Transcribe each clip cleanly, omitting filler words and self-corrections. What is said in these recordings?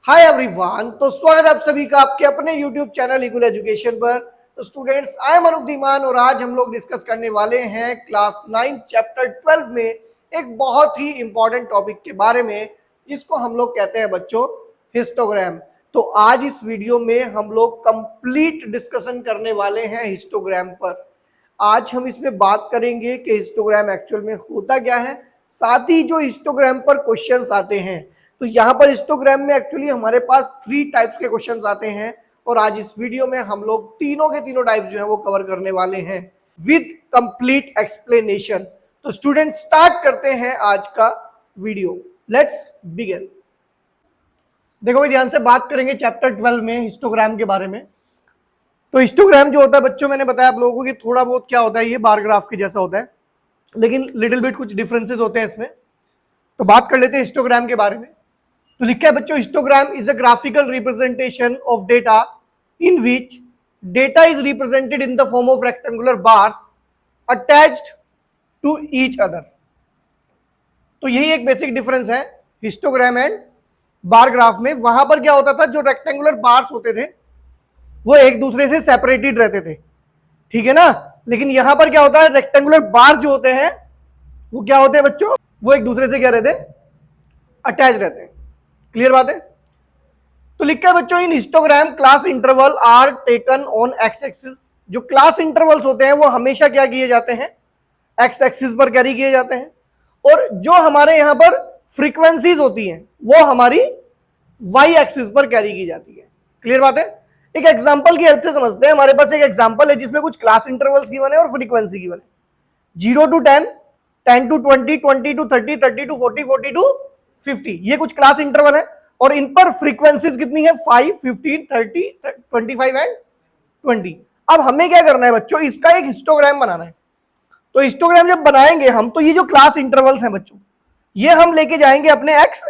Hi everyone, तो स्वागत है आप सभी का आपके अपने यूट्यूब चैनल ईगल एजुकेशन पर। तो स्टूडेंट्स, आई एम अनुद्दीमान और आज हम लोग डिस्कस करने वाले हैं क्लास 9 चैप्टर 12 में एक बहुत ही इंपॉर्टेंट टॉपिक के बारे में, जिसको हम लोग कहते हैं बच्चों हिस्टोग्राम। तो आज इस वीडियो में हम लोग कंप्लीट डिस्कशन करने वाले हैं हिस्टोग्राम पर। आज हम इसमें बात करेंगे कि हिस्टोग्राम एक्चुअल में होता क्या है, साथ ही जो हिस्टोग्राम पर क्वेश्चंस आते हैं। तो यहाँ पर हिस्टोग्राम में एक्चुअली हमारे पास 3 टाइप्स के क्वेश्चंस आते हैं और आज इस वीडियो में हम लोग तीनों के तीनों टाइप जो है वो कवर करने वाले हैं विद कंप्लीट एक्सप्लेनेशन। तो स्टूडेंट स्टार्ट करते हैं आज का वीडियो, लेट्स बिगिन। देखो भाई, ध्यान से बात करेंगे चैप्टर 12 में हिस्टोग्राम के बारे में। तो हिस्टोग्राम जो होता है बच्चों, मैंने बताया आप लोगों को कि थोड़ा बहुत क्या होता है, ये बार ग्राफ के जैसा होता है, लेकिन लिटिल बिट कुछ डिफरेंसेस होते हैं इसमें। तो बात कर लेते हैं हिस्टोग्राम के बारे में। तो लिखा है बच्चों, histogram is a graphical representation of data in which data is represented in the form of rectangular bars attached to each other. तो यही एक बेसिक डिफरेंस है हिस्टोग्राम एंड बार ग्राफ में। वहां पर क्या होता था, जो रेक्टेंगुलर बार्स होते थे वो एक दूसरे से सेपरेटेड रहते थे, ठीक है ना। लेकिन यहां पर क्या होता है, रेक्टेंगुलर बार जो होते हैं वो क्या होते हैं बच्चों, वो एक दूसरे से क्या रहते हैं, अटैच रहते हैं। क्लियर बात है। तो लिखा है बच्चों, in histogram class interval are taken on x axis. जो क्लास इंटरवल्स होते हैं वो हमेशा क्या किए जाते हैं, एक्स एक्सिस पर कैरी किए जाते हैं। और जो हमारे यहां पर फ्रीक्वेंसीज होती हैं वो हमारी वाई एक्सिस पर कैरी की जाती है। क्लियर बात है। एक एग्जांपल की हेल्प से समझते हैं। हमारे पास एक एग्जांपल है जिसमें कुछ क्लास इंटरवल्स गिवन है और फ्रीक्वेंसी गिवन है। 0 to 10, 10 to 20, 20 to 30, 30 to 40, 40 to 50। ये कुछ क्लास इंटरवल है और इन पर फ्रीक्वेंसीज कितनी है, 5, 15, 30, 25 एंड 20। अब हमें क्या करना है बच्चों, इसका एक हिस्टोग्राम बनाना है। तो हिस्टोग्राम जब बनाएंगे हम, तो ये जो क्लास इंटरवल्स हैं बच्चों, ये हम लेके जाएंगे अपने एक्स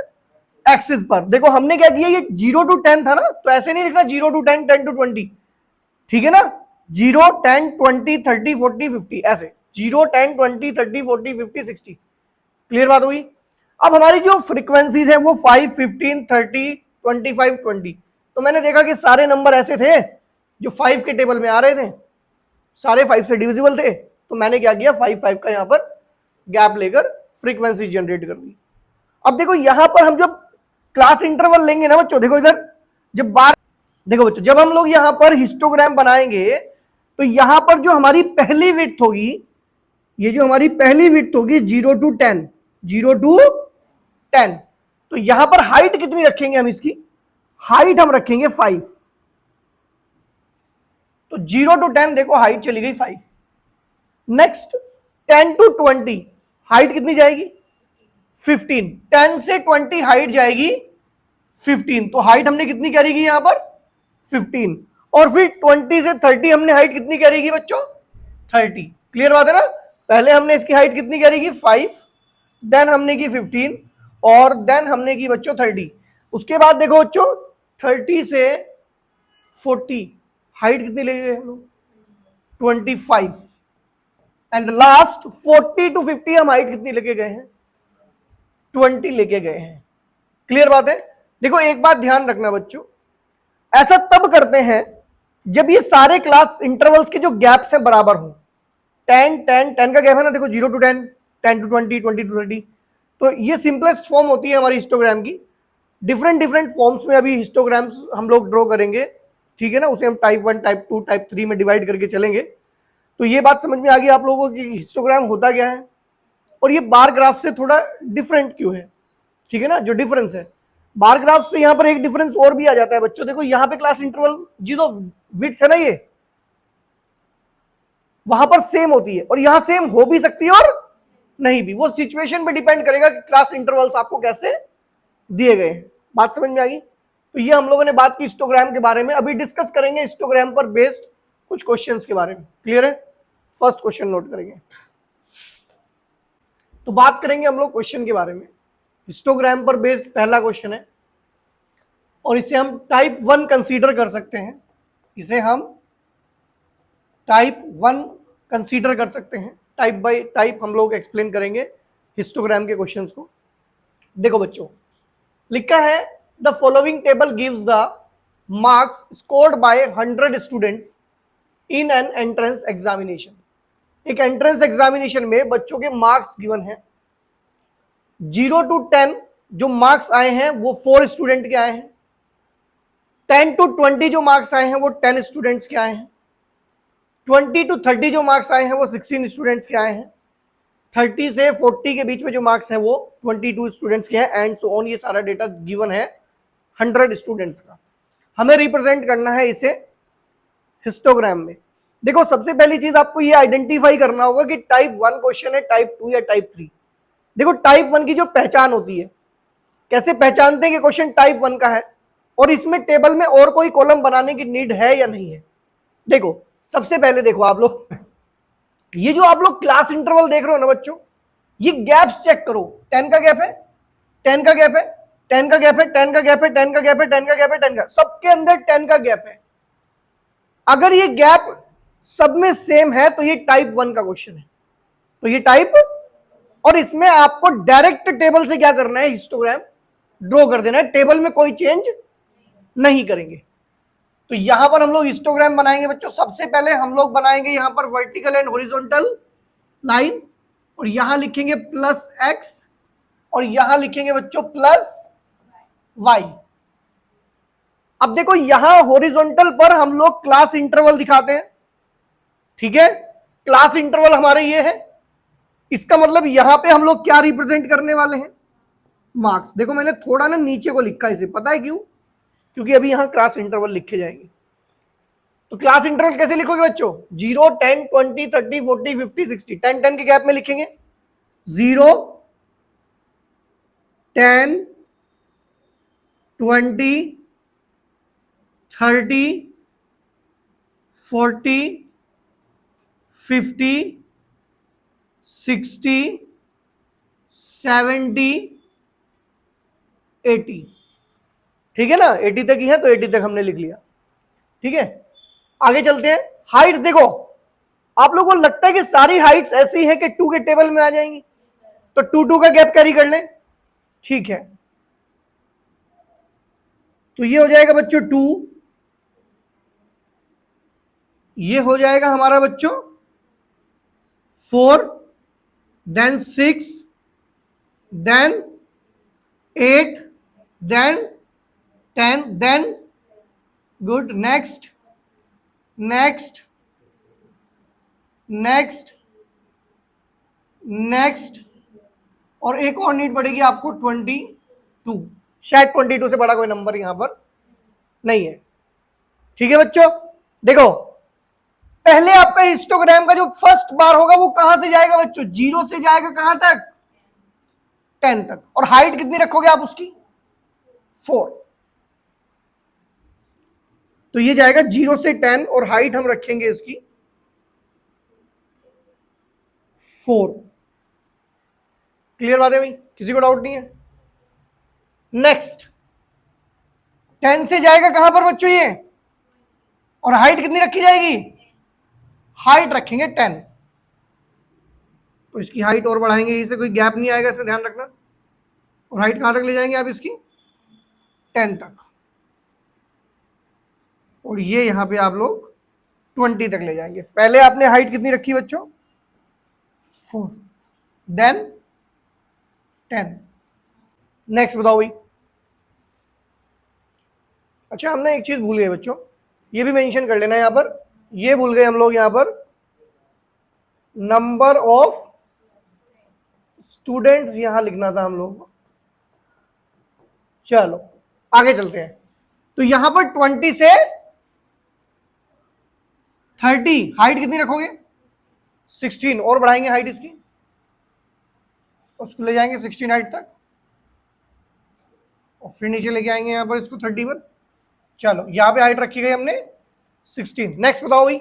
एक्सिस पर। देखो हमने क्या किया, ये 0 to 10 था ना, तो ऐसे नहीं लिखना 0 to 10, 10 to 20, ठीक है ना। 0, 10, 20, 30, 40, 50 ऐसे 0, 10, 20, 30, 40, 50, 60। क्लियर बात हुई। अब हमारी जो फ्रीक्वेंसीज है वो 5, 15, 30, 25, 20। तो मैंने देखा कि सारे नंबर ऐसे थे जो 5 के टेबल में आ रहे थे, सारे 5 से डिविजिबल थे। तो मैंने क्या किया, 5 5 का यहां पर गैप लेकर फ्रीक्वेंसी जनरेट कर दी। अब देखो यहां पर हम जब क्लास इंटरवल लेंगे ना बच्चों, देखो इधर जब बार, देखो बच्चों जब हम लोग यहां पर हिस्टोग्राम बनाएंगे तो यहां पर जो हमारी पहली विड्थ होगी, ये जो हमारी पहली विड्थ होगी 0 to 10, 0 to 10, तो यहां पर हाइट कितनी रखेंगे हम, इसकी हाइट हम रखेंगे 5। तो 0 to 10 देखो हाइट चली गई 5। नेक्स्ट 10 to 20 हाइट कितनी जाएगी, 15। 10 से 20 हाइट जाएगी 15, तो हाइट हमने कितनी कैरी की यहां पर, 15। और फिर 20 से 30 हमने हाइट कितनी कैरी की बच्चों, 30। क्लियर बात है ना। पहले हमने इसकी हाइट कितनी कैरी की, 5, देन हमने की 15 और देन हमने की बच्चों 30। उसके बाद देखो बच्चों 30 से 40 हाइट कितनी ले गए हम लोग, 25। एंड लास्ट 40 to 50 हम हाइट कितनी लेके गए हैं, 20 लेके गए हैं। क्लियर बात है। देखो एक बात ध्यान रखना बच्चों, ऐसा तब करते हैं जब ये सारे क्लास इंटरवल्स के जो गैप्स हैं बराबर हो। 10 10 10 का गैप है ना, देखो 0 to 10, 10 to 20, 20 to 30। तो ये सिंपलेस्ट फॉर्म होती है हमारी हिस्टोग्राम की। डिफरेंट डिफरेंट फॉर्म्स में अभी हिस्टोग्राम्स हम लोग ड्रॉ करेंगे, ठीक है ना। उसे हम टाइप 1, टाइप 2, टाइप 3 में डिवाइड करके चलेंगे। तो ये बात समझ में आ गई आप लोगों को कि हिस्टोग्राम होता क्या है और ये बार ग्राफ से थोड़ा डिफरेंट क्यों है, ठीक है ना। जो डिफरेंस है बार ग्राफ से, यहां पर एक डिफरेंस और भी आ जाता है बच्चों। देखो यहां पे क्लास इंटरवल जो विड्थ है ना, ये वहां पर सेम होती है और यहां सेम हो भी सकती है और नहीं भी, वो सिचुएशन पे डिपेंड करेगा कि क्लास इंटरवल्स आपको कैसे दिए गए हैं। बात समझ में आ गई। तो ये हम लोगों ने बात की हिस्टोग्राम के बारे में। अभी डिस्कस करेंगे हिस्टोग्राम पर बेस्ड कुछ क्वेश्चंस के बारे में। क्लियर है। फर्स्ट क्वेश्चन नोट करेंगे। तो बात करेंगे हम लोग क्वेश्चन के बारे में। हिस्टोग्राम पर बेस्ड पहला क्वेश्चन है और इसे हम टाइप 1 कंसीडर कर सकते हैं। इसे हम टाइप 1 कंसीडर कर सकते हैं। टाइप बाय टाइप हम लोग एक्सप्लेन करेंगे हिस्टोग्राम के क्वेश्चंस को। देखो बच्चों लिखा है the following table gives the marks scored by 100 students in an entrance examination. एक एंट्रेंस एग्जामिनेशन में बच्चों के मार्क्स गिवन है, 0 to 10 जो मार्क्स आए हैं वो 4 स्टूडेंट के आए हैं, 10 to 20 जो मार्क्स आए हैं वो 10 स्टूडेंट्स के आए हैं, 20 to 30 जो मार्क्स आए हैं वो 16 स्टूडेंट्स के आए हैं, 30 से 40 के बीच में जो मार्क्स हैं वो 22 स्टूडेंट्स के हैं, एंड सो ऑन। ये सारा डेटा गिवन है 100 स्टूडेंट्स का। हमें रिप्रेजेंट करना है इसे हिस्टोग्राम में। देखो सबसे पहली चीज आपको ये आइडेंटिफाई करना होगा कि टाइप 1 क्वेश्चन है, टाइप 2 या टाइप 3। देखो टाइप 1 की जो पहचान होती है, कैसे पहचानते हैं कि क्वेश्चन टाइप 1 का है और इसमें टेबल में और कोई कॉलम बनाने की नीड है या नहीं है। देखो सबसे पहले देखो आप लोग, ये जो आप लोग क्लास इंटरवल देख रहे हो ना बच्चों, ये गैप्स चेक करो। 10 का गैप है, 10 का गैप है, 10 का गैप है, 10 का गैप है, 10 का गैप है, 10 का गैप है, 10 का, सबके अंदर 10 का गैप है। अगर ये गैप सब में सेम है तो ये टाइप 1 का क्वेश्चन है, तो ये टाइप, और इसमें आपको डायरेक्ट टेबल से क्या करना है, हिस्टोग्राम ड्रॉ कर देना है, टेबल में कोई चेंज नहीं करेंगे। तो यहां पर हम लोग हिस्टोग्राम बनाएंगे बच्चों। सबसे पहले हम लोग बनाएंगे यहां पर वर्टिकल एंड हॉरिजॉन्टल लाइन, और यहां लिखेंगे प्लस एक्स और यहां लिखेंगे बच्चों प्लस वाई। अब देखो यहां हॉरिजॉन्टल पर हम लोग क्लास इंटरवल दिखाते हैं, ठीक है, क्लास इंटरवल हमारे ये है। इसका मतलब यहां पे हम लोग क्या रिप्रेजेंट करने वाले हैं, मार्क्स। देखो मैंने थोड़ा ना नीचे को लिखा इसे, पता है क्यों, क्योंकि अभी यहां क्लास इंटरवल लिखे जाएंगे। तो क्लास इंटरवल कैसे लिखोगे बच्चों, 0, 10, 20, 30, 40, 50, 60, 10 10 के गैप में लिखेंगे। 0, 10, 20, 30, 40, 50, 60, 70, 80। ठीक है ना, 80 तक ही है तो 80 तक हमने लिख लिया। ठीक है, आगे चलते हैं। हाइट्स देखो, आप लोगों को लगता है कि सारी हाइट्स ऐसी है कि 2 के टेबल में आ जाएंगी, तो 2 2 का गैप कैरी कर लें, ठीक है। तो ये हो जाएगा बच्चों 2, ये हो जाएगा हमारा बच्चों 4, then 6, then 8, then 10, then good, next next next next, और एक और नीड पड़ेगी आपको 22। शायद 22 से बड़ा कोई नंबर यहां पर नहीं है। ठीक है बच्चों, देखो पहले आपका हिस्टोग्राम का जो फर्स्ट बार होगा वो कहां से जाएगा बच्चों, 0 से जाएगा कहां तक, 10 तक, और हाइट कितनी रखोगे आप उसकी, 4। तो ये जाएगा 0 से 10 और हाइट हम रखेंगे इसकी 4। क्लियर बात है भाई, किसी को डाउट नहीं है। नेक्स्ट 10 से जाएगा कहां पर बच्चों ये, और हाइट कितनी रखी जाएगी, हाइट रखेंगे 10। तो इसकी हाइट और बढ़ाएंगे, इससे कोई गैप नहीं आएगा, इसमें ध्यान रखना। और हाइट कहां तक ले जाएंगे आप इसकी, 10 तक, और ये यहां पे आप लोग 20 तक ले जाएंगे। पहले आपने हाइट कितनी रखी बच्चों, 4, देन 10। नेक्स्ट बताओ भाई। अच्छा हमने एक चीज भूल गए बच्चों, ये भी मेंशन कर लेना यहां पर, ये भूल गए हम लोग यहां पर, नंबर ऑफ स्टूडेंट्स यहां लिखना था हम लोग को। चलो आगे चलते हैं। तो यहां पर 20 से 30, हाइट कितनी रखोगे, 16, और बढ़ाएंगे हाइट इसकी, उसको ले जाएंगे 16 हाइट तक, और फिर नीचे लेके आएंगे यहां पर इसको 30 पर। चलो यहां पे हाइट रखी गई हमने 16। नेक्स्ट बताओ भाई,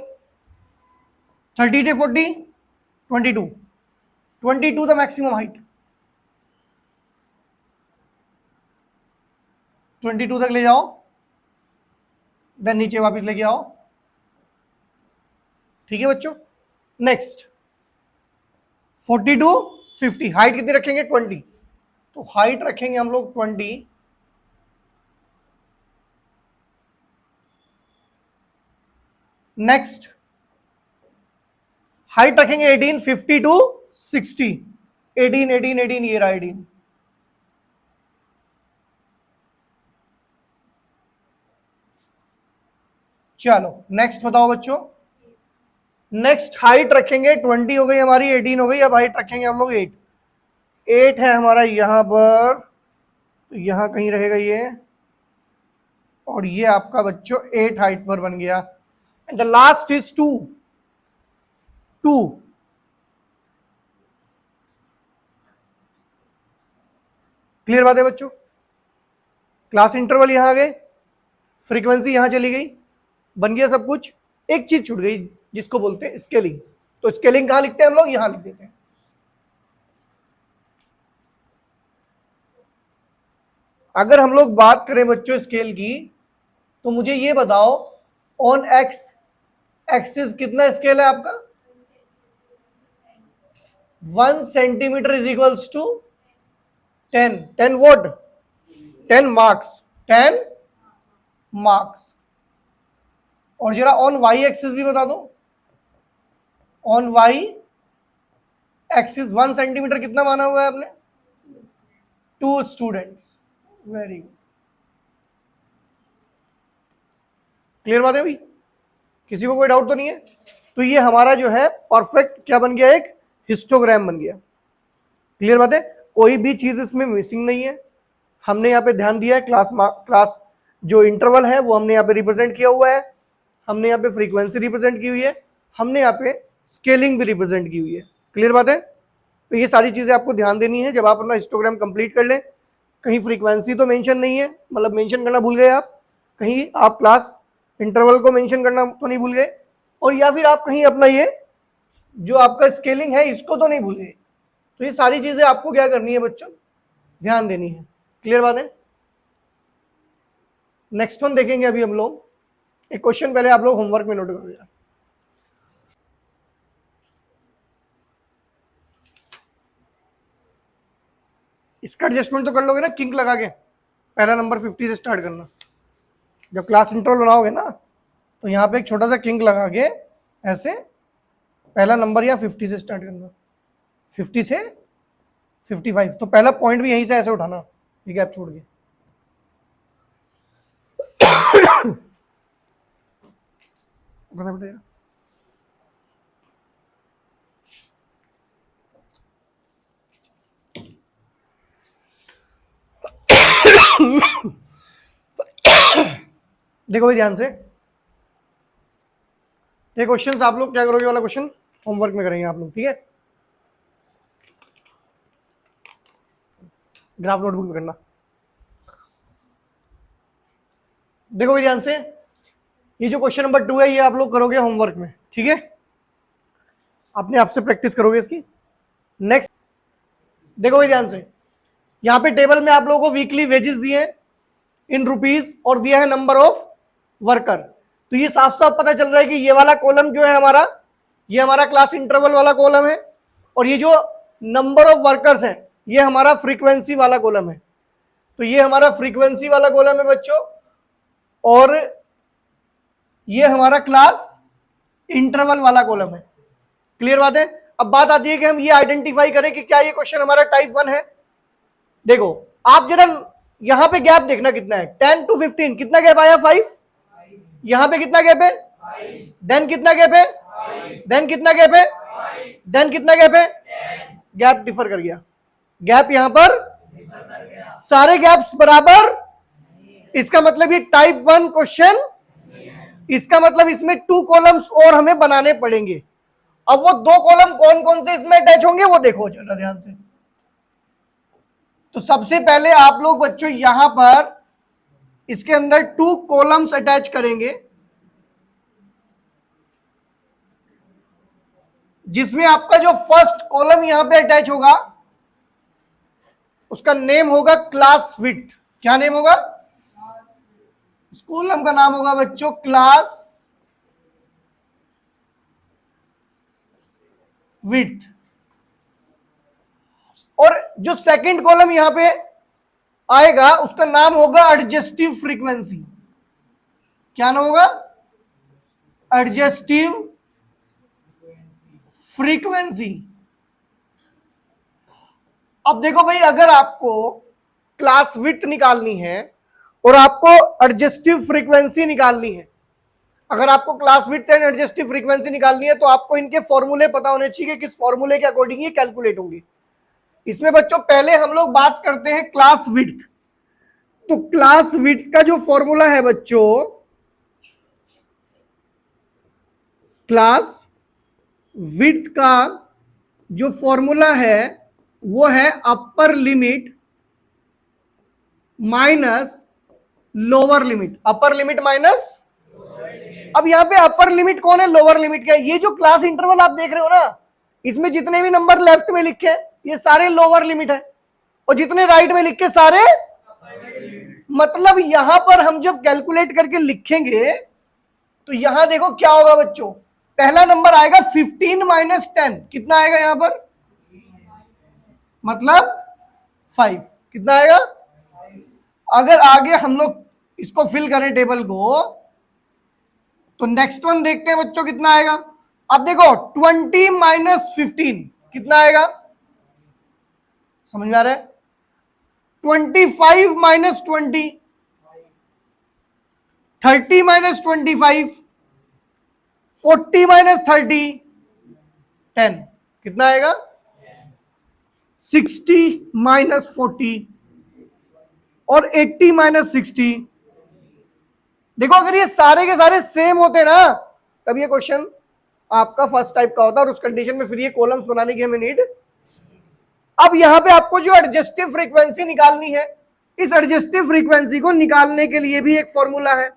30 से 40, 22, 22 द मैक्सिमम हाइट, 22 तक ले जाओ, देन नीचे वापस लेके आओ। ठीक है बच्चों, नेक्स्ट 42, 50, हाइट कितनी रखेंगे, 20, तो हाइट रखेंगे हम लोग 20, नेक्स्ट हाइट रखेंगे 18, 50 टू 60, 18 18 18, ये रहा 18। चलो नेक्स्ट बताओ बच्चों। नेक्स्ट हाइट रखेंगे 20 हो गई हमारी, 18 हो गई, अब हाइट रखेंगे हम लोग 8। 8 है हमारा यहां पर, तो यहां कहीं रहेगा ये, और ये आपका बच्चों 8 हाइट पर बन गया। And the last is 2। 2 clear बात है बच्चों। क्लास इंटरवल यहां आ गए, फ्रीक्वेंसी यहां चली गई, बन गया सब कुछ। एक चीज छूट गई जिसको बोलते हैं स्केलिंग। तो स्केलिंग कहां लिखते हैं हम लोग, यहां लिख देते हैं। अगर हम लोग बात करें बच्चों स्केल की, तो मुझे ये बताओ ऑन एक्स एक्सिस कितना स्केल है आपका? 1 centimetre is equals to 10। 10 vote, 10 marks, 10 marks. और जरा ऑन वाई एक्सिस भी बता दो। ऑन वाई एक्सिस 1 सेंटीमीटर कितना माना हुआ है आपने? 2 स्टूडेंट्स। वेरी गुड, क्लियर बात है भाई, किसी को कोई डाउट तो नहीं है? तो ये हमारा जो है परफेक्ट क्या बन गया, एक हिस्टोग्राम बन गया। क्लियर बात है, कोई भी चीज इसमें मिसिंग नहीं है। हमने यहाँ पे ध्यान दिया है, क्लास जो इंटरवल है वो हमने यहाँ पे रिप्रेजेंट किया हुआ है, हमने यहाँ पे फ्रीक्वेंसी रिप्रेजेंट की हुई है, हमने यहाँ पे स्केलिंग भी रिप्रेजेंट की हुई है। क्लियर बात है, तो ये सारी चीजें आपको ध्यान देनी है जब आप अपना हिस्टोग्राम कंप्लीट कर लें। कहीं फ्रीक्वेंसी तो मेंशन नहीं है, मतलब मेंशन करना भूल गए आप, कहीं आप क्लास इंटरवल को मेंशन करना तो नहीं भूल गए, और या फिर आप कहीं अपना ये जो आपका स्केलिंग है इसको तो नहीं भूल गए। तो ये सारी चीजें आपको क्या करनी है बच्चों, ध्यान देनी है। क्लियर बात है। नेक्स्ट वन देखेंगे अभी हम लोग। एक क्वेश्चन पहले आप लोग होमवर्क में नोट कर लिया। इसका एडजस्टमेंट तो कर लोगे ना किंक लगा के, पहला नंबर 50 से स्टार्ट करना। जब क्लास इंटरवल बनाओगे ना तो यहाँ पे एक छोटा सा किंक लगा के ऐसे पहला नंबर या 50 से स्टार्ट करना, 50 से 55। तो पहला पॉइंट भी यहीं से ऐसे उठाना, ये गैप छोड़ के। देखो भाई ध्यान से, ये क्वेश्चंस आप लोग क्या करोगे, वाला क्वेश्चन होमवर्क में करेंगे आप लोग, ठीक है? ग्राफ नोटबुक में करना। देखो भाई ध्यान से, ये जो क्वेश्चन नंबर 2 है ये आप लोग करोगे होमवर्क में, ठीक है? अपने आप से प्रैक्टिस करोगे इसकी। नेक्स्ट देखो भाई ध्यान से, यहाँ पे टेबल में आप लोगों को वीकली वेजेस दिए हैं इन रुपीज और दिया है नंबर ऑफ वर्कर। तो ये साफ साफ पता चल रहा है कि ये वाला कॉलम जो है हमारा, ये हमारा क्लास इंटरवल वाला कॉलम है, और ये जो नंबर ऑफ वर्कर्स है ये हमारा फ्रीक्वेंसी वाला कॉलम है। तो ये हमारा फ्रीक्वेंसी वाला कॉलम है बच्चों, और ये हमारा क्लास इंटरवल वाला कॉलम है। क्लियर बात है। अब बात आती है कि हम ये आइडेंटिफाई करें कि क्या ये क्वेश्चन हमारा टाइप 1 है। देखो आप जरा यहां पे गैप देखना कितना है, 10 to 15 कितना गैप आया, 5। यहां पे कितना गैप है, देन कितना गैप है, देन कितना गैप है, देन कितना गैप है, गैप डिफर कर गया। गैप यहां पर सारे गैप्स बराबर, इसका मतलब ये टाइप 1 क्वेश्चन, इसका मतलब इसमें 2 कॉलम्स और हमें बनाने पड़ेंगे। अब वो 2 कॉलम कौन कौन से इसमें अटैच होंगे वो देखो जरा ध्यान से। तो सबसे पहले आप लोग बच्चों यहां पर इसके अंदर 2 कॉलम्स अटैच करेंगे, जिसमें आपका जो फर्स्ट कॉलम यहां पे अटैच होगा उसका नेम होगा क्लास विड्थ। क्या नेम होगा? इस कॉलम का नाम होगा बच्चों क्लास विड्थ। और जो सेकंड कॉलम यहां पे आएगा उसका नाम होगा एडजस्टिव फ्रीक्वेंसी। क्या नाम होगा? एडजस्टिव फ्रीक्वेंसी। अब देखो भाई, अगर आपको क्लास विड्थ निकालनी है और आपको एडजस्टिव फ्रीक्वेंसी निकालनी है, अगर आपको क्लास विड्थ एंड एडजस्टिव फ्रीक्वेंसी निकालनी है तो आपको इनके फॉर्मूले पता होने चाहिए, किस फॉर्मूले के अकॉर्डिंग ये कैलकुलेट होंगी। इसमें बच्चों पहले हम लोग बात करते हैं क्लास विड्थ। तो क्लास विड्थ का जो फॉर्मूला है बच्चों, क्लास विड्थ का जो फॉर्मूला है वो है upper limit minus lower limit. Upper limit minus, अब यहां पे अपर लिमिट कौन है, लोअर लिमिट क्या है? ये जो क्लास इंटरवल आप देख रहे हो ना, इसमें जितने भी नंबर लेफ्ट में लिखे हैं ये सारे लोअर लिमिट है, और जितने राइट में लिखे सारे, मतलब यहां पर हम जब कैलकुलेट करके लिखेंगे तो यहां देखो क्या होगा बच्चों, पहला नंबर आएगा 15 माइनस 10, कितना आएगा यहां पर, मतलब 5, कितना आएगा। अगर आगे हम लोग इसको फिल करें टेबल को, तो नेक्स्ट वन देखते हैं बच्चों कितना आएगा। अब देखो 20 माइनस 15 कितना आएगा, समझ में आ रहा है? 25 माइनस 20, 30 माइनस 25, 40 माइनस 30, 10, कितना आएगा, 60 माइनस 40 और 80 माइनस 60। देखो अगर ये सारे के सारे सेम होते ना तब ये क्वेश्चन आपका फर्स्ट टाइप का होता, और उस कंडीशन में फिर ये कॉलम्स बनाने की हमें नीड। अब यहां पे आपको जो एडजस्टिव फ्रीक्वेंसी निकालनी है, इस एडजस्टिव फ्रीक्वेंसी को निकालने के लिए भी एक फॉर्मूला है,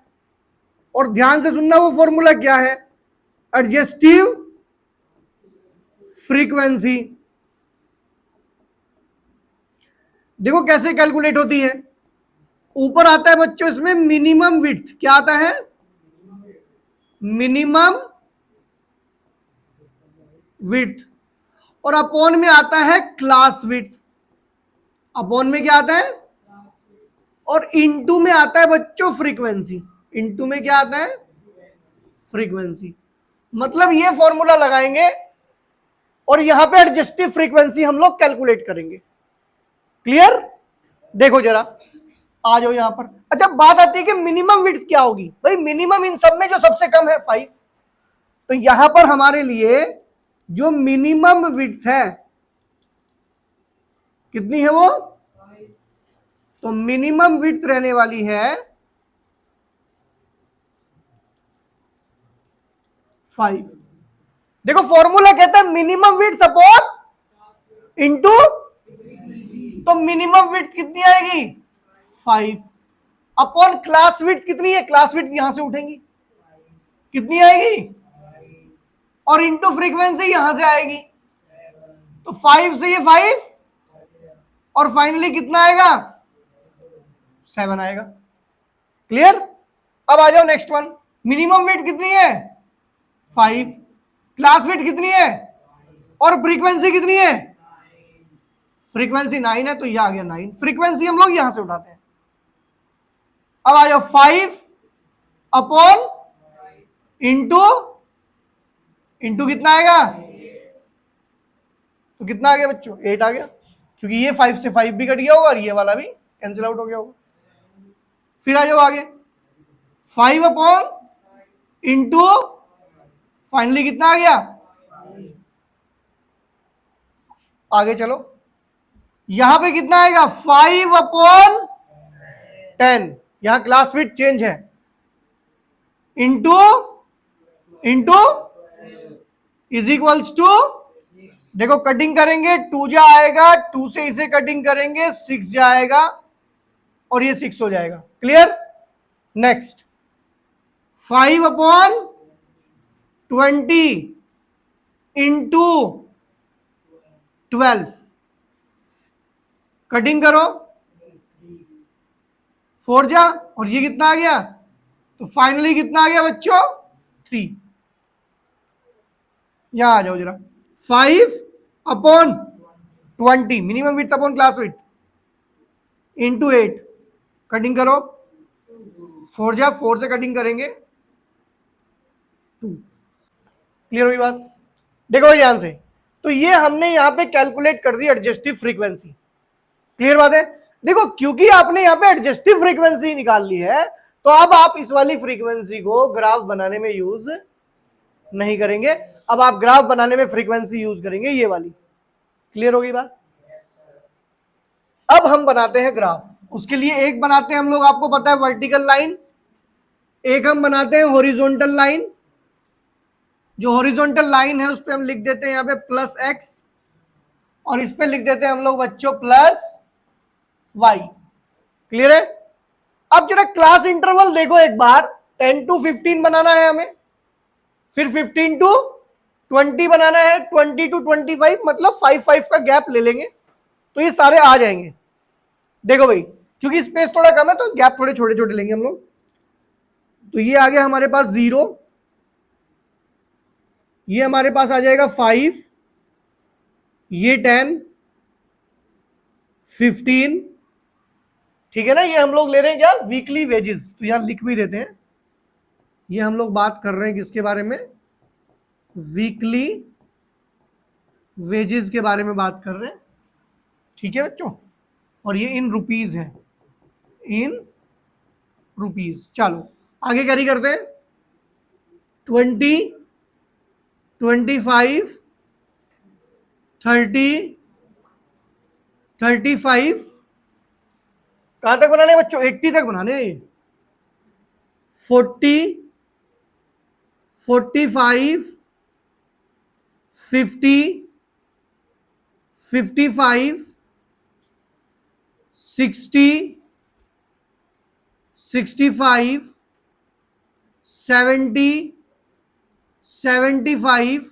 और ध्यान से सुनना वो फॉर्मूला क्या है, एडजस्टिव फ्रीक्वेंसी। देखो कैसे कैलकुलेट होती है, ऊपर आता है बच्चों इसमें मिनिमम विड्थ, क्या आता है, मिनिमम विड्थ, और अपॉन में आता है क्लास विड्थ। अपॉन में क्या आता है, और इनटू में आता है बच्चों फ्रीक्वेंसी। इनटू में क्या आता है, फ्रीक्वेंसी। मतलब ये फॉर्मूला लगाएंगे और यहां पे एडजस्टिव फ्रीक्वेंसी हम लोग कैलकुलेट करेंगे। क्लियर? देखो जरा, आ जाओ यहां पर। अच्छा, बात आती है कि मिनिमम विड्थ क्या होगी। भाई मिनिमम इन सब में जो सबसे कम है 5, तो यहां पर हमारे लिए जो मिनिमम विड्थ है कितनी है वो, तो मिनिमम विड्थ रहने वाली है 5। देखो फॉर्मूला कहता है मिनिमम विड्थ अपॉन इनटू, तो मिनिमम विड्थ कितनी आएगी 5, अपॉन क्लास विड्थ कितनी है, क्लास विड्थ यहां से उठेंगी, कितनी आएगी, और इनटू फ्रीक्वेंसी यहां से आएगी, तो 5 से ये 5, और फाइनली कितना आएगा, 7 आएगा। क्लियर? अब आ जाओ नेक्स्ट वन। मिनिमम विड्थ कितनी है 5, क्लास विड्थ कितनी है, और फ्रीक्वेंसी कितनी है, फ्रीक्वेंसी 9 है, तो यह आ गया 9। फ्रीक्वेंसी हम लोग यहां से उठाते हैं। अब आ जाओ 5 अपॉन इंटू, इंटू कितना आएगा, तो कितना आ गया बच्चों, 8 आ गया, क्योंकि ये 5 से 5 भी कट गया होगा और ये वाला भी कैंसिल आउट हो गया होगा। फिर आ जाओ आगे, 5 अपॉन इंटू, फाइनली कितना आ गया, आगे चलो, यहां पे कितना आएगा 5 अपॉन 10, यहां क्लास विड्थ चेंज है, into into is equals to, देखो कटिंग करेंगे 2 जा आएगा, 2 से इसे कटिंग करेंगे 6 जाएगा, और ये 6 हो जाएगा। Clear? Next 5 upon 20 into 12, cutting करो 4 जा, और ये कितना आ गया, तो फाइनली कितना आ गया बच्चों 3। यहां आ जाओ जरा, 5 upon 20 minimum width upon class width into 8, cutting करो 4 जा, 4 से कटिंग करेंगे 2। क्लियर हुई बात? देखो ध्यान से, तो ये हमने यहां पे कैलकुलेट कर दी एडजस्टिव फ्रीक्वेंसी। क्लियर बात है? देखो क्योंकि आपने यहां पे एडजस्टिव फ्रीक्वेंसी निकाल ली है, तो अब आप इस वाली फ्रीक्वेंसी को ग्राफ बनाने में यूज नहीं करेंगे, अब आप ग्राफ बनाने में फ्रीक्वेंसी यूज करेंगे ये वाली। क्लियर होगी बात? अब हम बनाते हैं ग्राफ। उसके लिए एक बनाते हैं हम लोग, आपको पता है, वर्टिकल लाइन, एक हम बनाते हैं हॉरिजॉन्टल लाइन। जो हॉरिजॉन्टल लाइन है उस पर हम लिख देते हैं यहां पे प्लस एक्स, और इस पे लिख देते हैं हम लोग बच्चों प्लस वाई। क्लियर है? अब जरा क्लास इंटरवल देखो एक बार, 10 to 15 बनाना है हमें, फिर 15 to 20 बनाना है, 20 to 25, मतलब 5 का गैप ले लेंगे तो ये सारे आ जाएंगे। देखो भाई, क्योंकि स्पेस थोड़ा कम है तो गैप थोड़े छोटे छोटे लेंगे हम लोग। तो ये आ गया हमारे पास 0, ये हमारे पास आ जाएगा 5, ये 10, 15। ठीक है ना? ये हम लोग ले रहे हैं क्या? Weekly wages. तो यहां लिख भी देते हैं, ये हम लोग बात कर रहे हैं किसके बारे में? वीकली वेजेस के बारे में बात कर रहे हैं। ठीक है बच्चों? और ये इन रुपीज है, इन रुपीज। चलो आगे कैरी करते हैं। 20, 25, 30, 35, कहां तक बनाने बच्चों? 80 तक बनाने। 40, 45, 50, 55, 60, 65, 70, 75,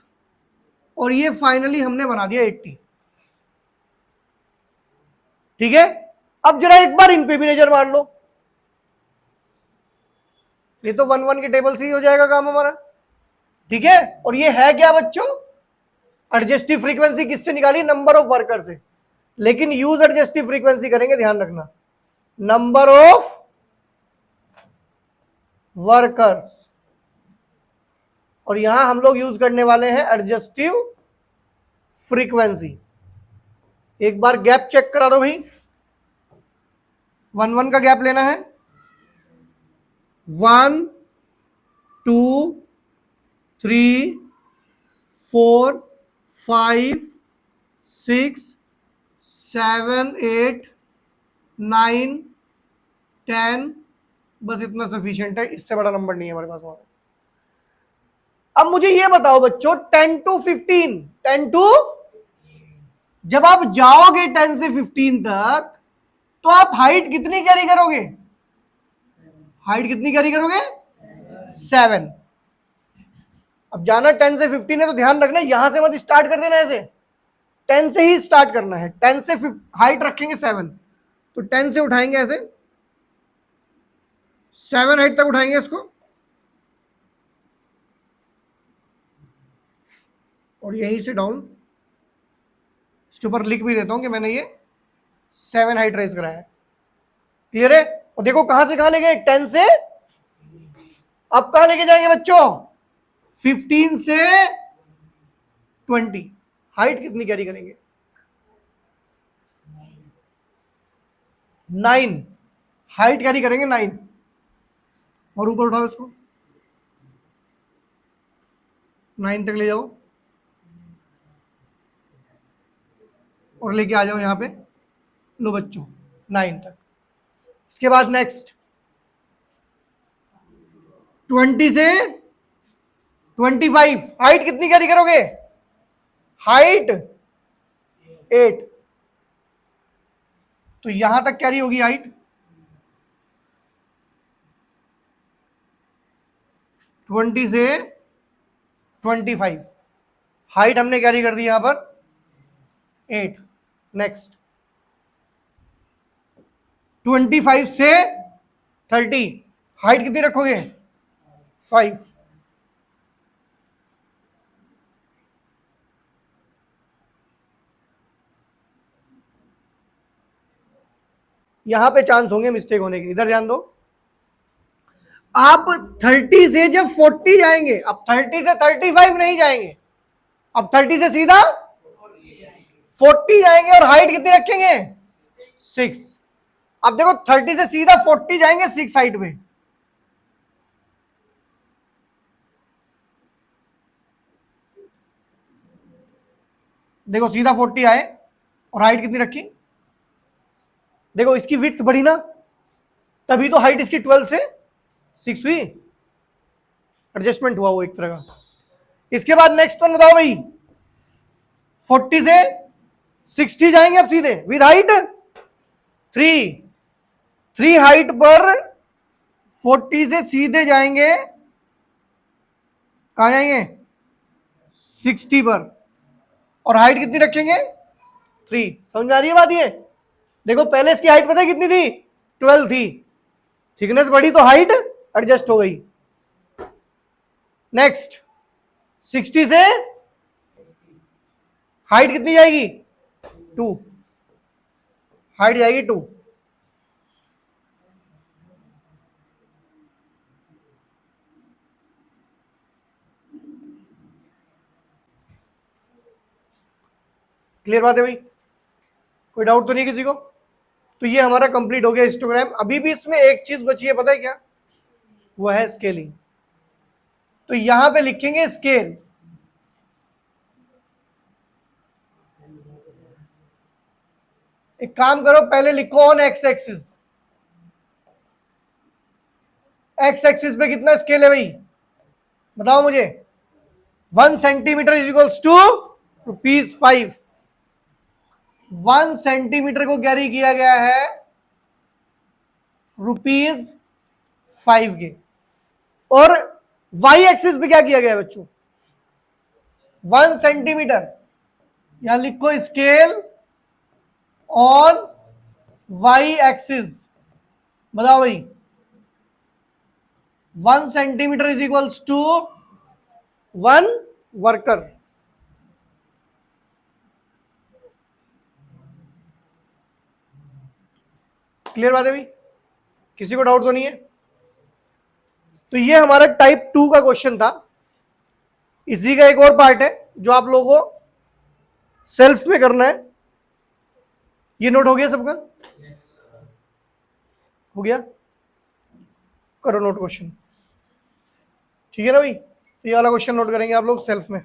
और ये फाइनली हमने बना दिया 80। ठीक है? अब जरा एक बार इन पे भी नजर मार लो, ये तो 1-1 के टेबल से ही हो जाएगा काम हमारा। ठीक है? और ये है क्या बच्चों? एडजस्टिव फ्रीक्वेंसी किससे निकाली? नंबर ऑफ वर्कर से। लेकिन यूज एडजस्टिव फ्रीक्वेंसी करेंगे, ध्यान रखना, नंबर ऑफ वर्कर्स। और यहां हम लोग यूज करने वाले हैं एडजस्टिव फ्रीक्वेंसी। एक बार गैप चेक करा दो भाई, 1-1 का गैप लेना है। 1, 2, 3, 4, 5, 6, 7, 8, 9, 10, बस इतना सफिशिएंट है, इससे बड़ा नंबर नहीं है हमारे पास। अब मुझे ये बताओ बच्चों, 10 to 15, 10 to, जब आप जाओगे 10 से 15 तक तो आप हाइट कितनी कैरी करोगे? हाइट कितनी कैरी करोगे? 7। अब जाना 10 से 15 है तो ध्यान रखना यहां से मत स्टार्ट कर देना, ऐसे 10 से ही स्टार्ट करना है। 10 से हाइट रखेंगे 7, तो 10 से उठाएंगे ऐसे, 7 हाइट तक उठाएंगे इसको, और यहीं से डाउन। इसके ऊपर लिख भी देता हूं कि मैंने ये 7 हाइट रेज कराया है। क्लियर है? और देखो कहां से कहां ले गए? 10 से, अब कहां लेके जाएंगे बच्चों? 15 से 20। हाइट कितनी कैरी करेंगे? 9 हाइट कैरी करेंगे, 9। और ऊपर उठाओ इसको, 9 तक ले जाओ और लेके आ जाओ यहां पे। लो बच्चों 9 तक। इसके बाद नेक्स्ट 20 से 25, हाइट कितनी कैरी करोगे? हाइट 8। तो यहां तक कैरी होगी हाइट। 20 से 25 हाइट हमने कैरी कर दी यहां पर 8। नेक्स्ट 25 से 30 हाइट कितनी रखोगे? 5। यहां पे चांस होंगे मिस्टेक होने के, इधर ध्यान दो। आप 30 से जब 40 जाएंगे, अब 30 से 35 नहीं जाएंगे, अब 30 से सीधा 40 जाएंगे और हाइट कितनी रखेंगे 6। अब देखो 30 से सीधा 40 जाएंगे 6 हाइट में, देखो सीधा 40 आए और हाइट कितनी रखी, देखो इसकी विड्थ बढ़ी ना, तभी तो हाइट इसकी 12 से 6 हुई, एडजस्टमेंट हुआ वो एक तरह का। इसके बाद नेक्स्ट वन बताओ भाई, 40 से 60 जाएंगे अब सीधे विद हाइट 3 हाइट पर 40 से सीधे जाएंगे, कहां जाएंगे 60 पर, और हाइट कितनी रखेंगे 3। समझ में आ रही है बात ये? देखो पहले इसकी हाइट पता है कितनी थी 12 थी, थिकनेस बढ़ी तो हाइट एडजस्ट हो गई। नेक्स्ट 60 से हाइट कितनी जाएगी 2, हाइट जाएगी 2। क्लियर बात है भाई? कोई डाउट तो नहीं किसी को? तो ये हमारा कंप्लीट हो गया हिस्टोग्राम। अभी भी इसमें एक चीज बची है, पता है क्या? वो है स्केलिंग। तो यहां पे लिखेंगे स्केल, एक काम करो पहले लिखो on x axis, X axis पे कितना स्केल है भाई बताओ मुझे। 1 centimetre is equals to ₹5। 1 centimetre को कैरी किया गया है ₹5 के। और वाई एक्सिस पे क्या किया गया है बच्चों 1 सेंटीमीटर, यहां लिखो स्केल ऑन वाई एक्सिस। बताओ भाई 1 centimetre is equals to 1 worker. Clear बात है भाई? किसी को डाउट तो नहीं है? तो ये हमारा टाइप 2 का क्वेश्चन था। इसी का एक और पार्ट है जो आप लोगों को सेल्फ में करना है। ये नोट हो गया सबका? हो गया? करो नोट क्वेश्चन, ठीक है ना भाई? तो ये वाला क्वेश्चन नोट करेंगे आप लोग सेल्फ में।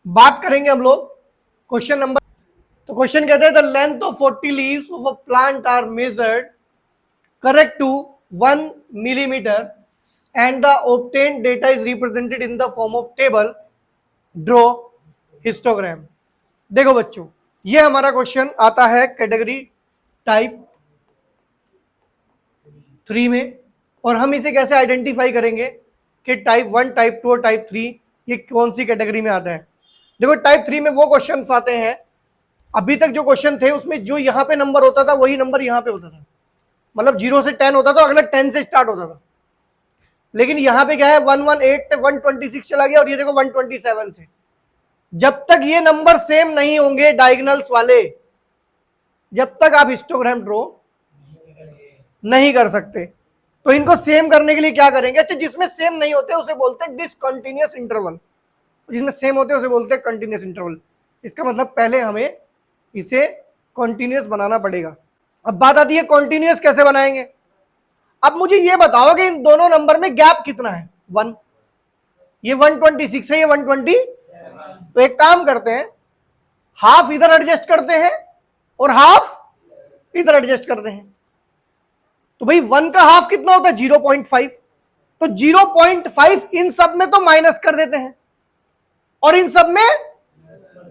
बात करेंगे हम लोग क्वेश्चन नंबर। तो क्वेश्चन कहते हैं the length of 40 leaves of a plant are measured correct to 1 millimetre and the obtained data is represented in the form of table, draw histogram। देखो बच्चों ये हमारा क्वेश्चन आता है कैटेगरी टाइप 3 में, और हम इसे कैसे आइडेंटिफाई करेंगे कि टाइप 1, टाइप 2 और टाइप 3 ये कौन सी कैटेगरी में आता है। देखो टाइप 3 में वो क्वेश्चंस आते हैं, अभी तक जो क्वेश्चन थे उसमें जो यहाँ पे नंबर होता था वही नंबर यहाँ पे होता था, मतलब 0 से 10 होता था, अगला 10 से स्टार्ट होता था। लेकिन यहां पे क्या है 118 126 चला गया, और ये देखो 127 से। जब तक ये नंबर सेम नहीं होंगे डायगोनल्स वाले, जब तक आप हिस्टोग्राम ड्रॉ नहीं कर सकते। तो इनको सेम करने के लिए क्या करेंगे, अच्छा जिसमें सेम नहीं होते उसे बोलते हैं डिसकंटिन्यूअस इंटरवल, जिसमें सेम होते हैं उसे बोलते हैं कंटिन्यूअस इंटरवल। इसका मतलब पहले हमें इसे कंटिन्यूअस बनाना पड़ेगा। अब बात आती है कंटिन्यूअस कैसे बनाएंगे। अब मुझे ये बताओ कि इन दोनों नंबर में गैप कितना है 1, ये 126 है, ये 120। तो एक काम करते हैं हाफ इधर एडजस्ट करते हैं और हाफ इधर एडजस्ट करते हैं। तो भाई 1 का हाफ कितना होता है 0.5, तो 0.5 इन सब में तो माइनस कर देते हैं और इन सब में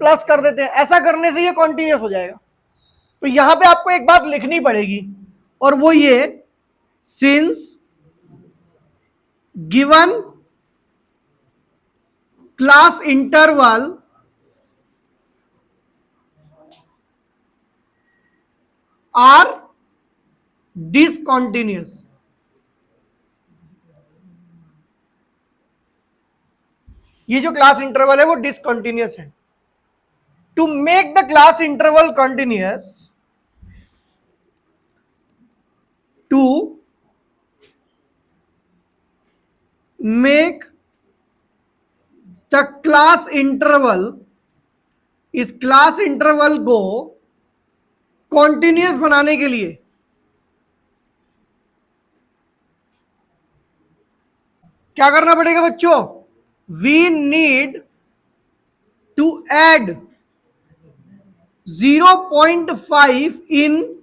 प्लस कर देते हैं। ऐसा करने से ये कॉन्टिन्यूअस हो जाएगा। तो यहां पे आपको एक बात लिखनी पड़ेगी, और वो ये since given class interval are discontinuous, ये जो क्लास इंटरवल है वो डिसकंटिन्यूअस है। To make the class interval continuous, to make the class interval, इस क्लास इंटरवल को कॉन्टिन्यूअस बनाने के लिए क्या करना पड़ेगा बच्चों? We need to add 0.5 in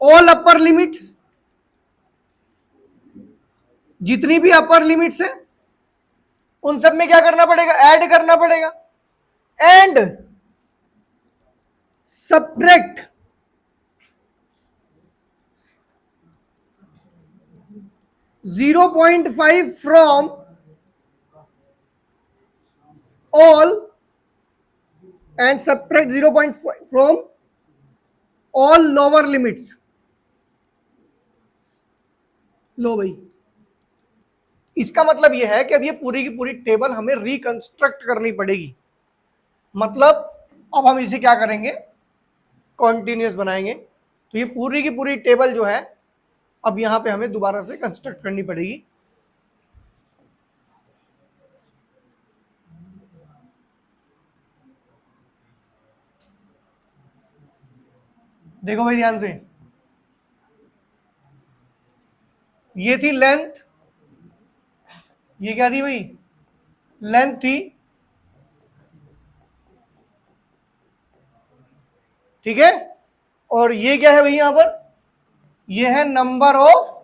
all upper limits, जितनी भी अपर लिमिट्स है उन सब में क्या करना पड़ेगा? ऐड करना पड़ेगा। And subtract 0.5 from all, and subtract 0.5 from all lower limits. लो भाई, इसका मतलब यह है कि अब ये पूरी की पूरी टेबल हमें रिकंस्ट्रक्ट करनी पड़ेगी। मतलब अब हम इसे क्या करेंगे? कॉन्टिन्यूअस बनाएंगे। तो ये पूरी की पूरी टेबल जो है अब यहां पे हमें दोबारा से कंस्ट्रक्ट करनी पड़ेगी। देखो भाई ध्यान से, ये थी लेंथ, ये क्या थी भाई? लेंथ थी, ठीक है। और ये क्या है भाई? यहां पर ये है नंबर ऑफ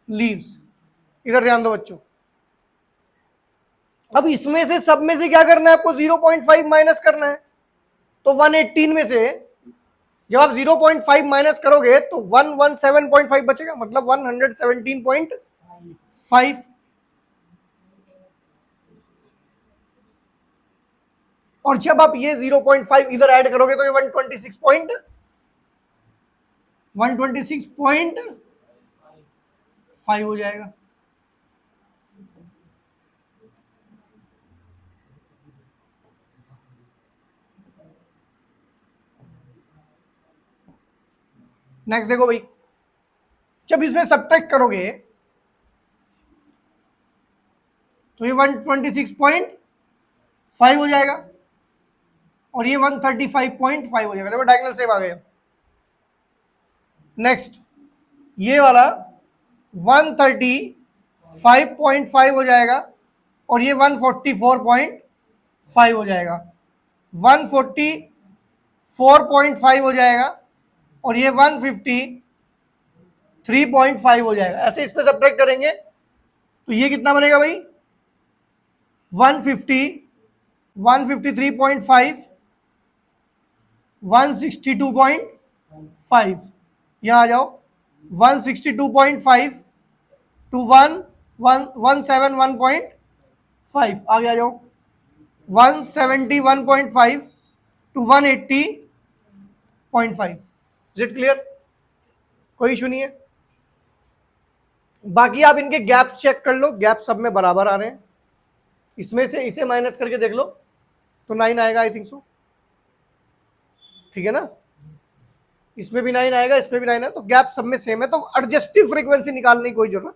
लीव्स। इधर ध्यान दो बच्चों, अब इसमें से सब में से क्या करना है आपको? 0.5 माइनस करना है। तो 118 में से जब आप 0.5 माइनस करोगे तो 117.5 बचेगा, मतलब 117.5। और जब आप ये 0.5 इधर ऐड करोगे तो ये 126.5 हो जाएगा। नेक्स्ट देखो भाई, जब इसमें सब्ट्रैक्ट करोगे तो ये 126.5 हो जाएगा और ये 135.5 हो जाएगा। देखो डायगोनल सेम आ गया। नेक्स्ट ये वाला 135.5 हो जाएगा और ये 144.5 हो जाएगा, 144.5 हो जाएगा और ये 153.5 हो जाएगा। ऐसे इसमें सब्ट्रैक्ट करेंगे तो ये कितना बनेगा भाई? 153.5, 162.5, यहाँ आ जाओ, 162.5 टू 171.5, आगे आ जाओ, 171.5 टू 180.5। Is it clear? कोई इशू नहीं है। बाकी आप इनके गैप चेक कर लो, गैप सब में बराबर आ रहे हैं। इसमें से इसे माइनस करके देख लो तो 9 आएगा, आई थिंक सो, ठीक है ना। इसमें भी 9 आएगा, इसमें भी 9 है, तो गैप सब में सेम है। तो एडजस्टिव फ्रीक्वेंसी निकालने की कोई जरूरत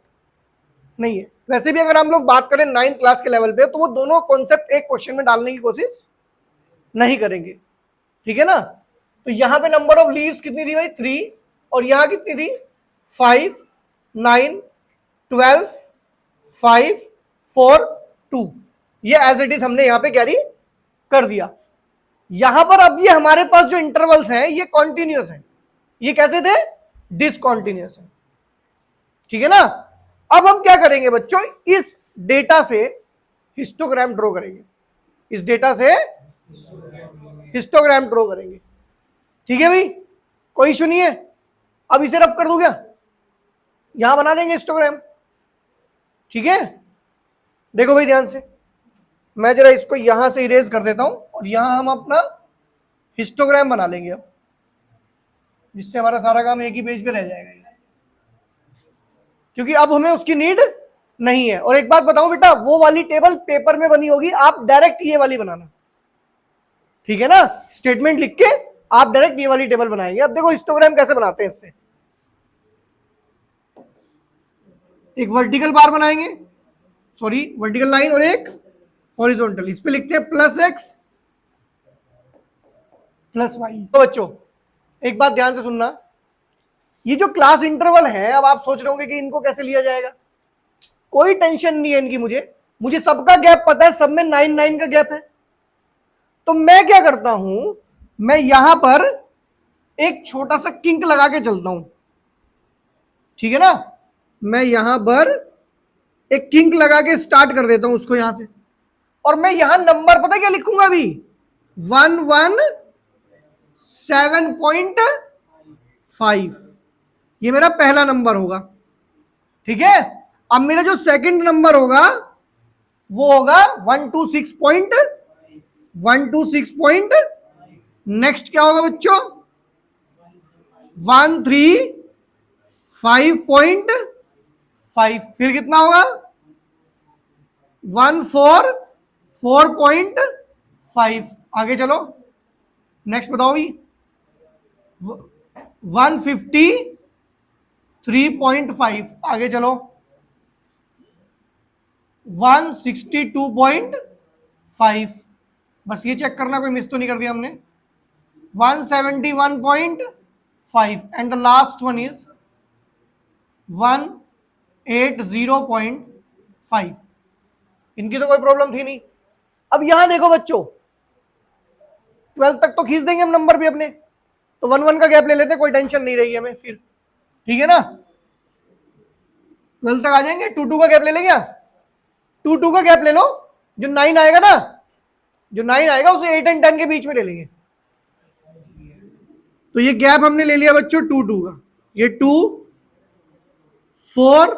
नहीं है। वैसे भी अगर हम लोग बात करें 9th क्लास के लेवल पे तो वो दोनों कॉन्सेप्ट एक क्वेश्चन में डालने की कोशिश नहीं करेंगे, ठीक है ना। तो यहां पे नंबर ऑफ लीव्स कितनी थी भाई? 3, और यहां कितनी थी? 5, 9, 12, 5, 4, 2। ये एज इट इज हमने यहां पे कैरी कर दिया। यहां पर अब ये हमारे पास जो इंटरवल्स हैं ये कॉन्टिन्यूअस हैं। ये कैसे थे? डिसकॉन्टिन्यूअस है, ठीक है ना। अब हम क्या करेंगे बच्चों? इस डेटा से हिस्टोग्राम ड्रॉ करेंगे, इस डेटा से हिस्टोग्राम ड्रॉ करेंगे, ठीक है भाई, कोई इशू नहीं है। अब इसे रफ कर दूं क्या? यहां बना देंगे हिस्टोग्राम, ठीक है। देखो भाई ध्यान से, मैं जरा इसको यहां से इरेज कर देता हूं और यहां हम अपना हिस्टोग्राम बना लेंगे अब, जिससे हमारा सारा काम एक ही पेज पे रह जाएगा। क्योंकि अब हमें उसकी नीड नहीं है। और एक बात बताऊं बेटा, वो वाली टेबल पेपर में बनी होगी, आप डायरेक्ट ये वाली बनाना, ठीक है ना। स्टेटमेंट लिख के आप डायरेक्ट ये वाली टेबल बनाएंगे। अब देखो हिस्टोग्राम कैसे बनाते हैं। इससे एक वर्टिकल बार बनाएंगे, सॉरी वर्टिकल लाइन, और एक हॉरिजॉन्टल। इस पे लिखते हैं प्लस एक्स प्लस वाई। तो बच्चों एक बात ध्यान से सुनना, ये जो क्लास इंटरवल है, अब आप सोच रहे होंगे कि इनको कैसे लिया जाएगा। कोई टेंशन नहीं है इनकी, मुझे सबका गैप पता है, सब में 9 का गैप है। तो मैं क्या करता हूं, मैं यहां पर एक छोटा सा किंक लगा के चलता हूं, ठीक है ना। मैं यहां पर एक किंक लगा के स्टार्ट कर देता हूं उसको यहां से, और मैं यहां नंबर पता क्या लिखूंगा अभी, 117.5, ये मेरा पहला नंबर होगा, ठीक है। अब मेरा जो सेकंड नंबर होगा वो होगा 126. नेक्स्ट क्या होगा बच्चों, 135.5, फिर कितना होगा 144.5। आगे चलो, नेक्स्ट बताओ भी, 153.5। आगे चलो, 162.5। बस ये चेक करना कोई मिस तो नहीं कर दिया हमने। 171.5 and the last one is 180.5। इनकी तो कोई प्रॉब्लम थी नहीं। अब यहां देखो बच्चों, 12 तक तो खींच देंगे हम नंबर भी अपने, तो 1 का गैप ले लेते, कोई टेंशन नहीं रही हमें फिर, ठीक है ना। 12 तक आ जाएंगे, 2 का गैप ले लेंगे, 2 का गैप ले लो, जो 9 आएगा ना, जो 9 आएगा उसे 8 और 10 के बीच में ले लेंगे। तो ये गैप हमने ले लिया बच्चों 2 का, ये 2 4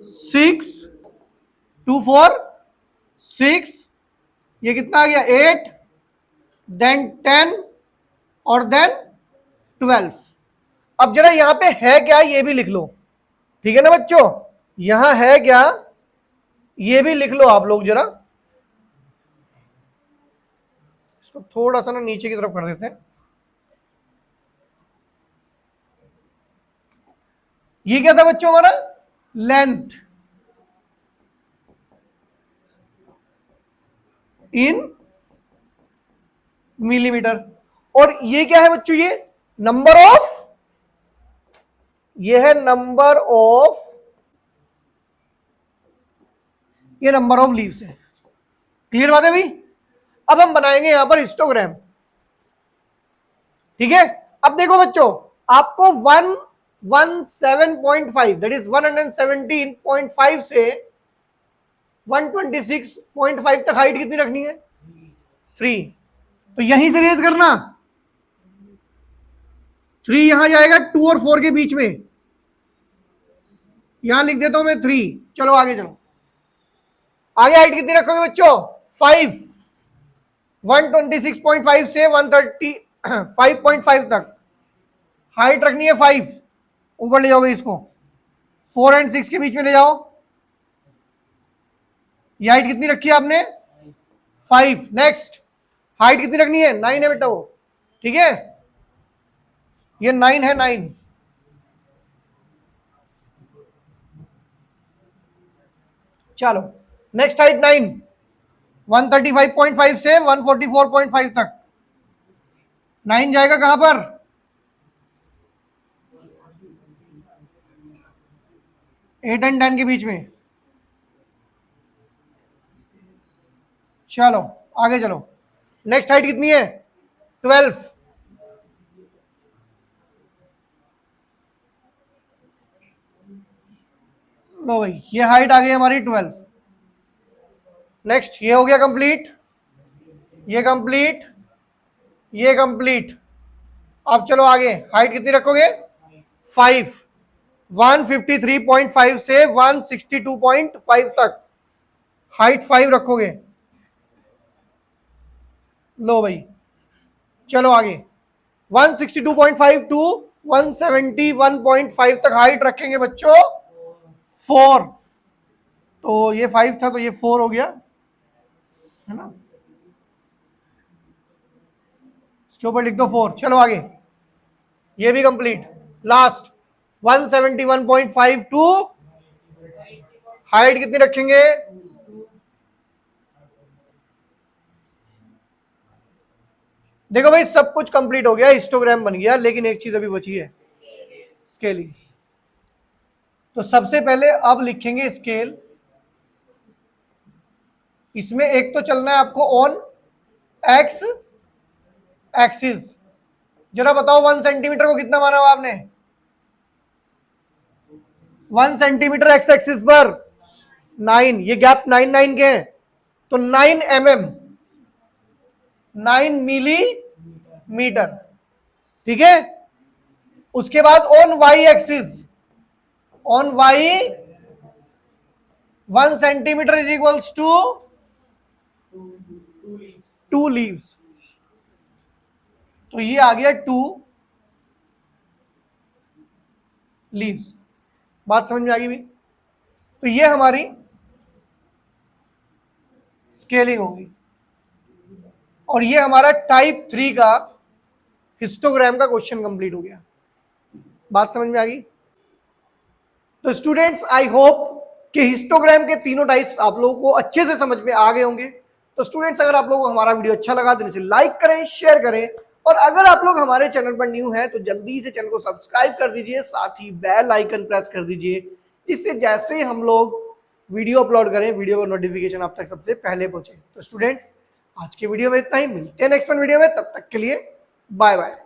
6 2 4 6, ये कितना आ गया 8, देन 10 और देन 12। अब जरा यहां पे है क्या ये भी लिख लो, ठीक है ना बच्चों, यहां है क्या ये भी लिख लो आप लोग जरा। इसको थोड़ा सा ना नीचे की तरफ कर देते हैं। ये क्या था बच्चों हमारा, लेंथ इन मिलीमीटर। और ये क्या है बच्चों, ये नंबर ऑफ, ये है नंबर ऑफ, ये नंबर ऑफ लीव्स है। क्लियर बात है भाई। अब हम बनाएंगे यहां पर हिस्टोग्राम, ठीक है। अब देखो बच्चों, आपको 117.5 दैट इज 117.5 से 126.5 तक हाइट कितनी रखनी है, 3। तो यहीं से रेज करना, 3 यहां जाएगा 2 और 4 के बीच में, यहां लिख देता हूं मैं 3। चलो आगे चलो, आगे हाइट कितनी रखोगे बच्चों, 5। 126.5 से 135.5 तक हाइट रखनी है 5। ऊपर ले जाओगे इसको, 4 और 6 के बीच में ले जाओ। ये हाइट कितनी रखी है आपने, 5। नेक्स्ट हाइट कितनी रखनी है, 9 है बेटा वो, ठीक है, ये 9 है, 9। चलो नेक्स्ट हाइट 9, 135.5 से 144.5 तक 9 जाएगा कहां पर, 8 और 10 के बीच में। चलो आगे चलो, नेक्स्ट हाइट कितनी है, 12। लो भाई ये हाइट आ गई हमारी 12। नेक्स्ट ये हो गया कंप्लीट, ये कंप्लीट, ये कंप्लीट। अब चलो आगे, हाइट कितनी रखोगे, 5। 153.5 से 162.5 तक हाइट 5 रखोगे। लो भाई चलो आगे, 162.5 टू 171.5 तक हाइट रखेंगे बच्चों 4, तो ये 5 था तो ये 4 हो गया, है ना, इसके ऊपर लिख दो 4। चलो आगे, ये भी कंप्लीट। लास्ट 171.5 टू हाइट कितनी रखेंगे, देखो भाई सब कुछ कंप्लीट हो गया, हिस्टोग्राम बन गया, लेकिन एक चीज अभी बची है, स्केलिंग। तो सबसे पहले अब लिखेंगे स्केल। इसमें एक तो चलना है आपको ऑन एक्स एक्सिस। जरा बताओ 1 सेंटीमीटर को कितना माना हुआ आपने, 1 सेंटीमीटर एक्स एक्सिस पर 9, ये गैप 9 के हैं, तो 9 mm, 9 मिलीमीटर, ठीक है। उसके बाद on Y axis, on Y 1 centimetre is equals to 2 leaves, तो ये आ गया 2 लीव्स। बात समझ में आ गई भी। तो ये हमारी स्केलिंग होगी, और ये हमारा टाइप 3 का हिस्टोग्राम का क्वेश्चन कंप्लीट हो गया। बात समझ में आ गई। तो स्टूडेंट्स आई होप कि हिस्टोग्राम के तीनों टाइप्स आप लोगों को अच्छे से समझ में आ गए होंगे। तो स्टूडेंट्स अगर आप लोगों को हमारा वीडियो अच्छा लगा तो इसे लाइक करें, शेयर करें, और अगर आप लोग हमारे चैनल पर न्यू हैं तो जल्दी से चैनल को सब्सक्राइब कर दीजिए, साथ ही बेल आइकन प्रेस कर दीजिए, जिससे जैसे हम लोग वीडियो अपलोड करें वीडियो का नोटिफिकेशन आप तक सबसे पहले पहुंचे। तो स्टूडेंट्स आज के वीडियो में इतना ही, मिलते हैं नेक्स्ट वीडियो में, तब तक के लिए बाय बाय।